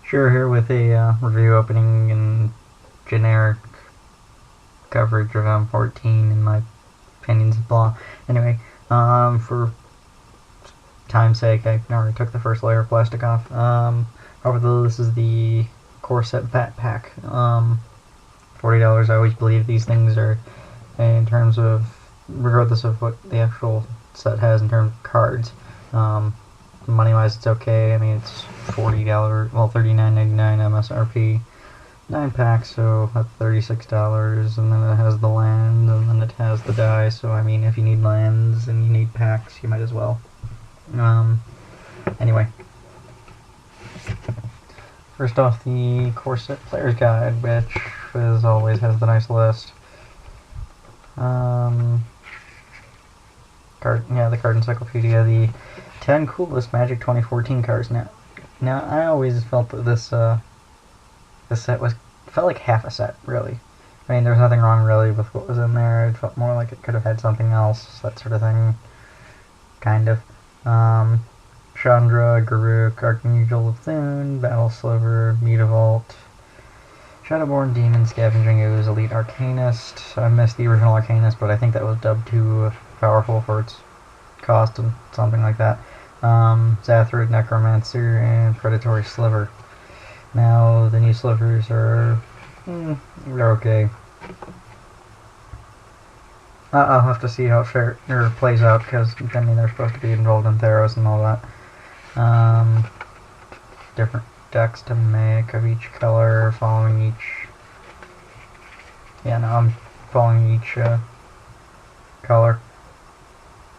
Sure, here with a review opening and generic coverage of M14 in my opinions, blah. Anyway, for time's sake, I already took the first layer of plastic off. However, this is the Core Set backpack. $40. I always believe these things are, in terms of, regardless of what the actual set has in terms of cards. Money-wise, it's okay. I mean, it's $40, well, $39.99 MSRP. 9 packs, so that's $36, and then it has the land, and then it has the die, so I mean, if you need lands and you need packs, you might as well. Anyway. First off, the Core Set Player's Guide, which, as always, has the nice list. The card encyclopedia, the 10 coolest Magic 2014 cards. Now I always felt that this set felt like half a set, really. I mean, there's nothing wrong really with what was in there. It felt more like it could have had something else, that sort of thing. Kind of. Chandra, Garruk, Archangel of Thune, Battle Sliver, Mutavault, Shadowborn Demon, Scavenging Ooze, Elite Arcanist. I missed the original Arcanist, but I think that was dubbed too powerful for its cost and something like that. Zathrid, Necromancer, and Predatory Sliver. Now, the new slivers are they're okay. I'll have to see how it plays out, because I mean they're supposed to be involved in Theros and all that. Different decks to make of each color, following each. Yeah, no, I'm following each color.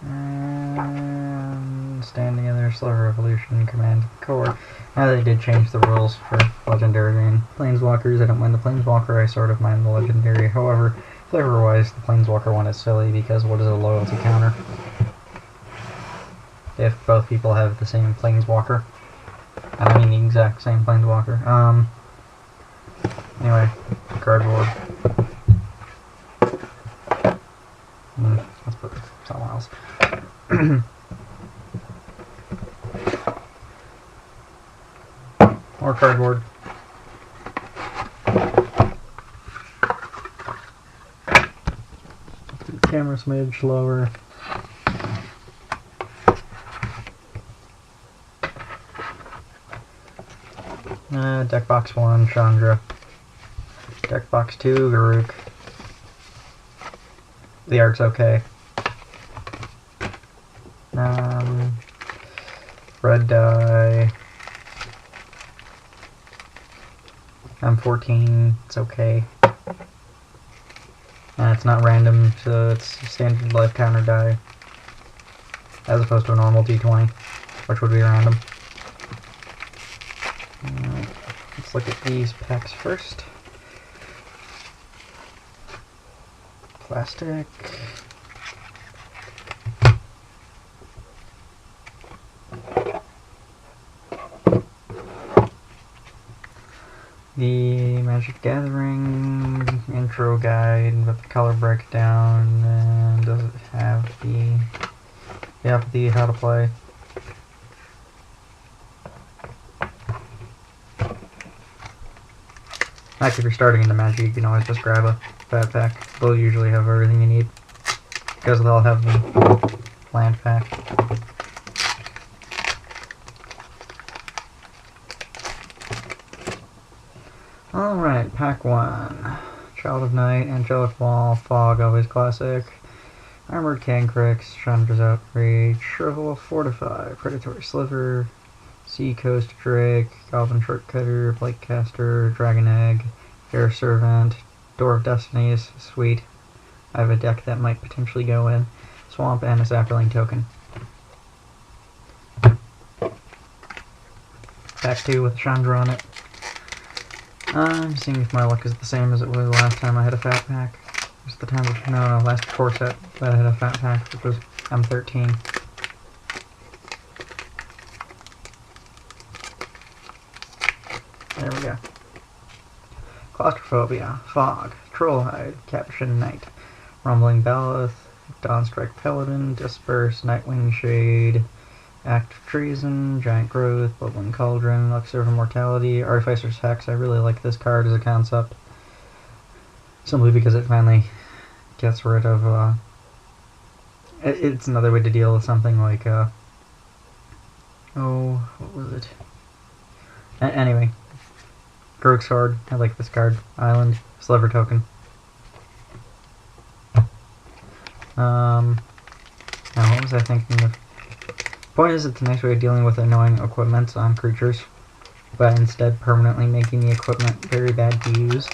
And standing in their Sliver Evolution Command Core. Now they did change the rules for Legendary and Planeswalkers. I don't mind the Planeswalker, I sort of mind the Legendary. However, flavor-wise, the Planeswalker one is silly, because what is a loyalty counter? If both people have the same Planeswalker. And I mean the exact same Planeswalker. Anyway, cardboard. Let's put it somewhere else. More cardboard. Camera smidge lower. Deck box 1, Chandra. Deck box 2, Garruk. The art's okay. Red die. M14, it's okay. It's not random, so it's a standard life counter die. As opposed to a normal D20, which would be random. Let's look at these packs first. Plastic. The Magic Gathering intro guide with the color breakdown, and does it have the how to play. Like if you're starting in the Magic, you can always just grab a fat pack. They'll usually have everything you need, because they'll have the land pack. Alright, pack 1. Child of Night, Angelic Wall, Fog, always classic. Armored Cancrix, Chandra's Outrage, Shrivel, Fortify, Predatory Sliver, Sea Coast Drake, Goblin Shortcutter, Blakecaster, Dragon Egg, Fair Servant, Door of Destinies, sweet. I have a deck that might potentially go in. Swamp and a Saproling token. Pack 2 with Chandra on it. I'm seeing if my luck is the same as it was last time I had a fat pack. It was the time of, no, last Core Set that I had a fat pack, which was M13. There we go. Claustrophobia, Fog, Trollhide, Caption Knight, Rumbling Baloth, Dawnstrike Paladin, Disperse, Nightwing Shade, Act of Treason, Giant Growth, Bubbling Cauldron, Elixir of Immortality, Artificer's Hex. I really like this card as a concept. Simply because it finally gets rid of, it's another way to deal with something like, oh, what was it? Anyway, Grog Sword, I like this card. Island, Sliver Token. Now what was I thinking of? Point is, it's a nice way of dealing with annoying equipment on creatures, but instead permanently making the equipment very bad to use.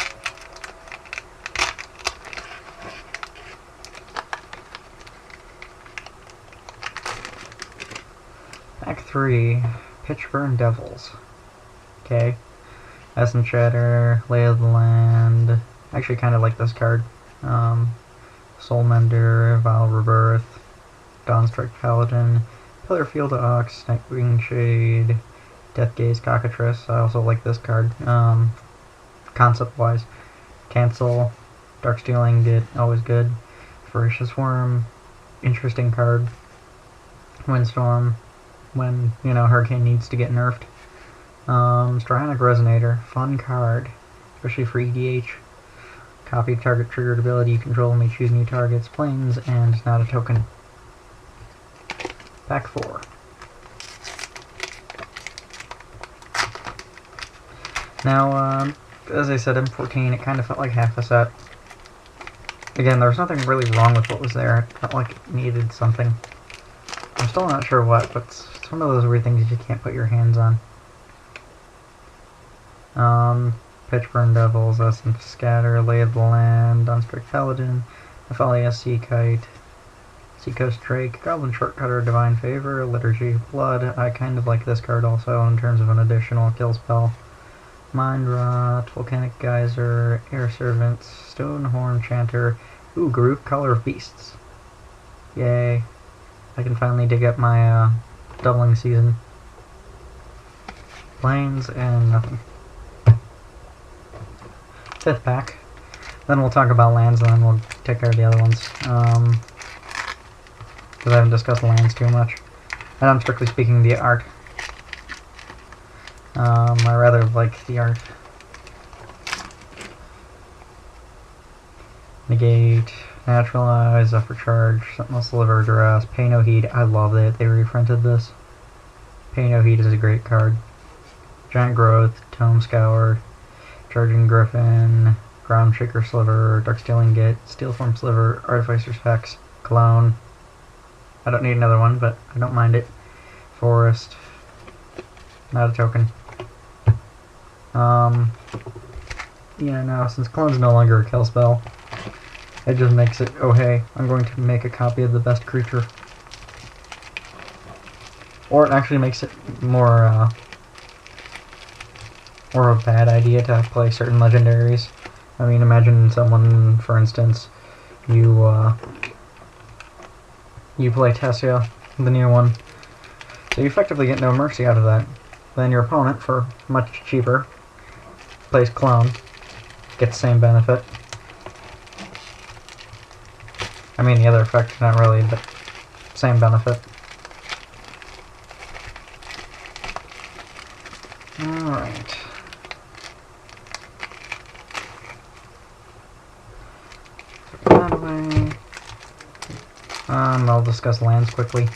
Pack 3, Pitchburn Devils. Okay. Essence Shatter, Lay of the Land. I actually kind of like this card. Soulmender, Vile Rebirth, Dawnstrike Paladin, Pillar Field Ox, Nightwing Shade, Deathgaze Cockatrice. I also like this card. Concept-wise. Cancel, Darksteel Ingot, always good. Voracious Worm, interesting card. Windstorm, when, Hurricane needs to get nerfed. Strahanic Resonator, fun card, especially for EDH. Copy target triggered ability, control may choose new targets, planes, and not a token. Pack 4. Now, as I said, M14, it kind of felt like half a set. Again, there was nothing really wrong with what was there. It felt like it needed something. I'm still not sure what, but it's one of those weird things you can't put your hands on. Pitchburn Devils, Essence Scatter, Lay of the Land, Dawnstrike Paladin, Nephalia Sea Kite, Seacoast Drake, Goblin Shortcutter, Divine Favor, Liturgy of Blood. I kind of like this card also in terms of an additional kill spell. Mind Rot, Volcanic Geyser, Air Servants, Stonehorn Chanter, ooh, Garuk, Color of Beasts. Yay. I can finally dig up my doubling season. Planes and nothing. 5th pack. Then we'll talk about lands and then we'll take care of the other ones. Because I haven't discussed lands too much. And I'm strictly speaking the art. I rather like the art. Negate, Naturalize, Upper Charge, Sentinel Sliver, Duress, Pay No Heed. I love that they reprinted this. Pay No Heed is a great card. Giant Growth, Tome Scour, Charging Griffin, Ground Shaker Sliver, Darksteel Ingot, Steelform Sliver, Artificer's Hex, Clone. I don't need another one, but I don't mind it. Forest, not a token. Yeah, no, since Clone's no longer a kill spell, it just makes it, oh hey, I'm going to make a copy of the best creature. Or it actually makes it more a bad idea to play certain legendaries. I mean, imagine someone, for instance, you play Tessia, the new one, so you effectively get no mercy out of that. Then your opponent, for much cheaper, plays Clone, gets the same benefit. I mean, the other effect, not really, but same benefit. Alright. That away. I'll discuss lands quickly.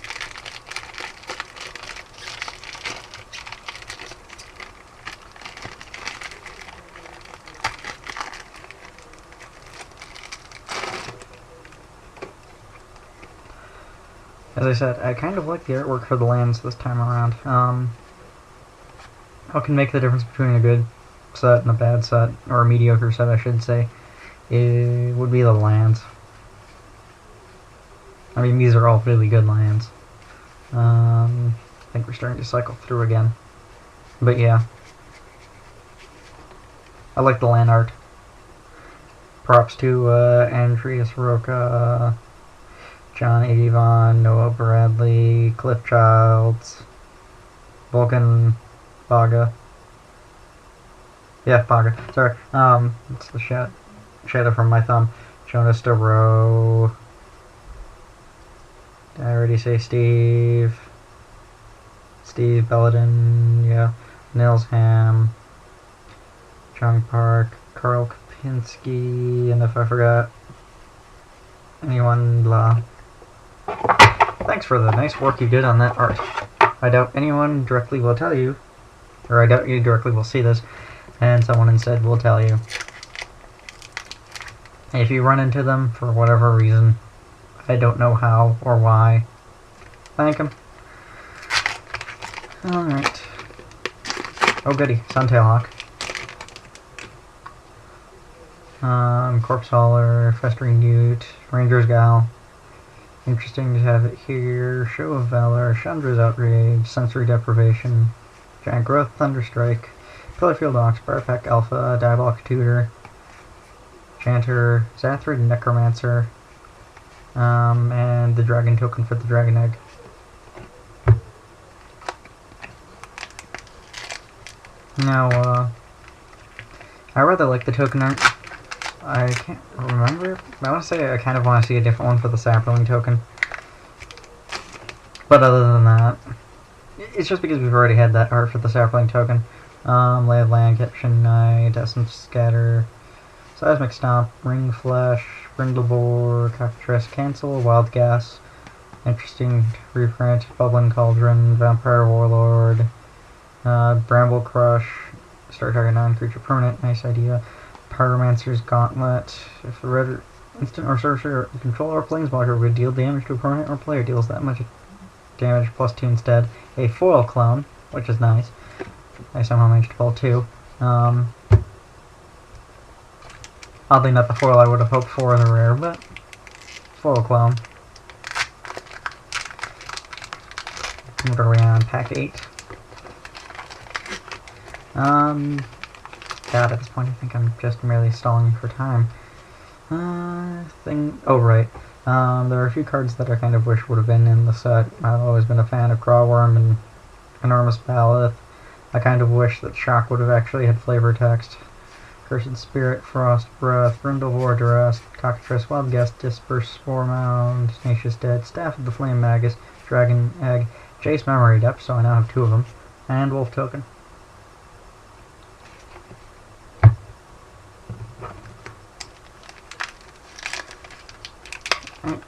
As I said, I kind of like the artwork for the lands this time around. What can make the difference between a good set and a bad set, or a mediocre set I should say, it would be the lands. I mean, these are all really good lands. I think we're starting to cycle through again. But yeah. I like the land art. Props to Andreas Roca, John Avon, Noah Bradley, Cliff Childs, Vulcan Baga. Yeah, Baga. Sorry. It's the shadow from my thumb. Jonas DeRoe. Did I already say Steve? Steve Belladin, yeah, Nils Ham, John Park, Carl Kapinski, and if I forgot anyone, blah. Thanks for the nice work you did on that art. I doubt anyone directly will tell you, or I doubt you directly will see this, and someone instead will tell you. If you run into them for whatever reason, I don't know how or why, thank them. Alright. Oh goody, Suntailhawk. Corpse Hauler, Festering Newt, Ranger's Gal. Interesting to have it here. Show of Valor, Chandra's Outrage, Sensory Deprivation, Giant Growth, Thunderstrike, Pillarfield Ox, Barpack Alpha, Diabolic Tutor, Chanter, Zathrid Necromancer, and the Dragon token for the Dragon Egg. Now, I rather like the token art. I can't remember. I want to say I kind of want to see a different one for the Sapling token. But other than that, it's just because we've already had that art for the Sapling token. Lay of Land, Caption Knight, Essence Scatter, Seismic Stomp, Ring Flash, Brindlebore, Cockatrice, Cancel, Wild Gas, Interesting Reprint, Bubbling Cauldron, Vampire Warlord, Bramble Crush, Start target non-creature permanent, nice idea. Pyromancer's Gauntlet. If a red instant or sorcerer controller or planeswalker would deal damage to a permanent or player deals that much damage plus 2 instead. A foil clone, which is nice. I somehow managed to pull 2. Oddly not the foil I would have hoped for in the rare, but foil clone. What are we on? Pack 8. God, at this point I think I'm just merely stalling for time. Oh right. There are a few cards that I kind of wish would have been in the set. I've always been a fan of Grawworm and Enormous Ballast. I kind of wish that Shock would have actually had flavor text. Cursed Spirit, Frost Breath, Brindlebore, Duress, Cockatrice, Wild Guest, Disperse, Spore Mound, Tenacious Dead, Staff of the Flame Magus, Dragon Egg, Jace Memory Depth, so I now have 2 of them, and Wolf Token. Right.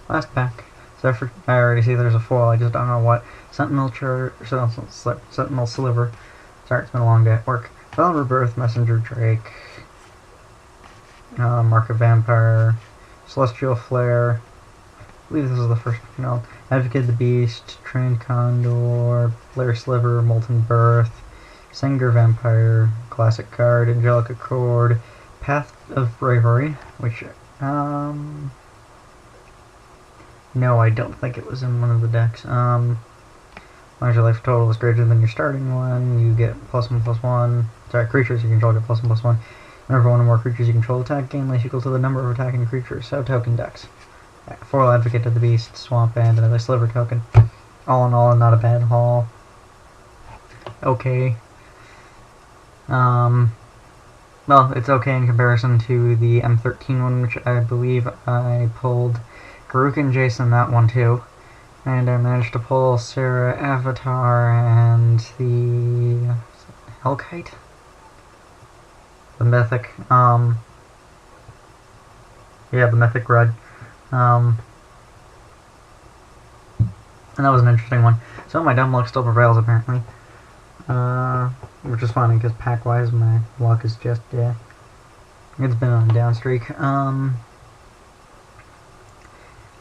Last pack. So I already see there's a foil, I just don't know what. Sentinel Sliver. Sorry, it's been a long day at work. Velen Rebirth, Messenger Drake, Mark of Vampire, Celestial Flare. I believe this is the first one. No. Advocate of the Beast, Trained Condor, Flare Sliver, Molten Birth, Singer Vampire, classic card, Angelic Accord, Path of Bravery, which, no, I don't think it was in one of the decks. Long as your life total is greater than your starting one, you get +1/+1. Sorry, creatures you control get +1/+1. Whenever one or more creatures you control attack, gain life equal to the number of attacking creatures. So token decks. Foil Advocate of the Beast, Swamp Band, another Sliver token. All in all, not a bad haul. Okay. Well, it's okay in comparison to the M13 one, which I believe I pulled Garruk and Jason that one too. And I managed to pull Sarah Avatar and the Hellkite? The Mythic, yeah, the Mythic Red. And that was an interesting one. So my dumb luck still prevails apparently. Which is funny because pack-wise my luck is just, yeah, it's been on a down streak.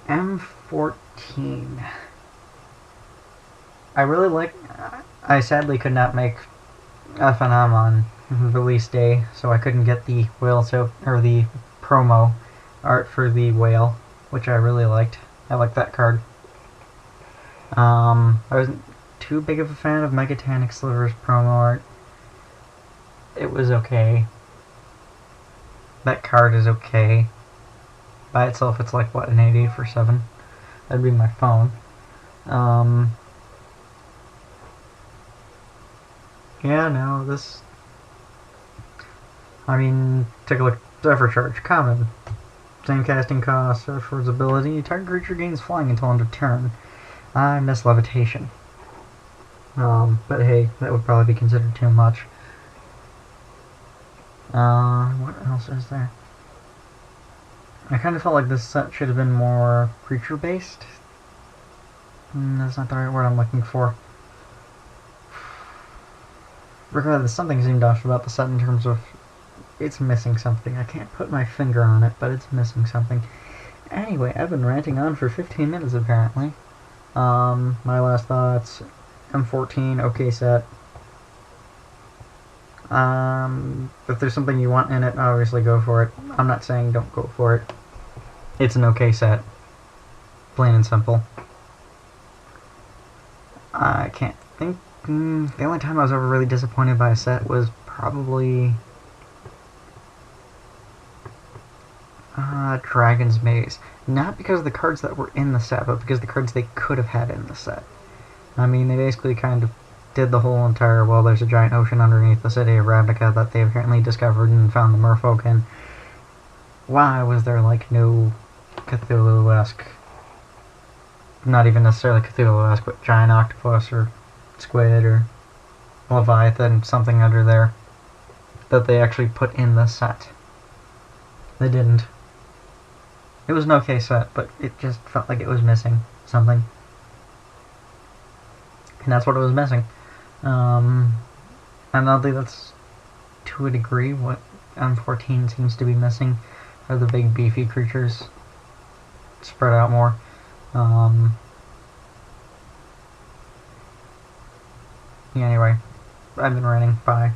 M14. I really like. I sadly could not make FNM on release day, so I couldn't get the whale or the promo art for the whale, which I really liked. I like that card. I wasn't too big of a fan of Megatanic Sliver's promo art. It was okay. That card is okay. By itself, it's like, what, an 88 for 7? That'd be my phone. Yeah, no, this... I mean, take a look. Zephyr Charge, common. Same casting cost for its ability. Target creature gains flying until end of turn. I miss levitation. But hey, that would probably be considered too much. What else is there? I kind of felt like this set should have been more creature-based. That's not the right word I'm looking for. Regardless, something seemed off about the set in terms of it's missing something. I can't put my finger on it, but it's missing something. Anyway, I've been ranting on for 15 minutes apparently. My last thoughts, M14, okay set. If there's something you want in it, obviously go for it. I'm not saying don't go for it. It's an okay set. Plain and simple. I can't think. The only time I was ever really disappointed by a set was probably Dragon's Maze. Not because of the cards that were in the set, but because of the cards they could have had in the set. I mean, they basically kind of did the whole entire, well, there's a giant ocean underneath the city of Ravnica that they apparently discovered and found the merfolk in. Why was there, like, no Cthulhu-esque, not even necessarily Cthulhu-esque, but giant octopus or squid or Leviathan, something under there, that they actually put in the set? They didn't. It was an okay set, but it just felt like it was missing something. And that's what it was missing. And I think that's, to a degree, what M14 seems to be missing, are the big beefy creatures spread out more. Yeah, anyway, I've been ranting. Bye.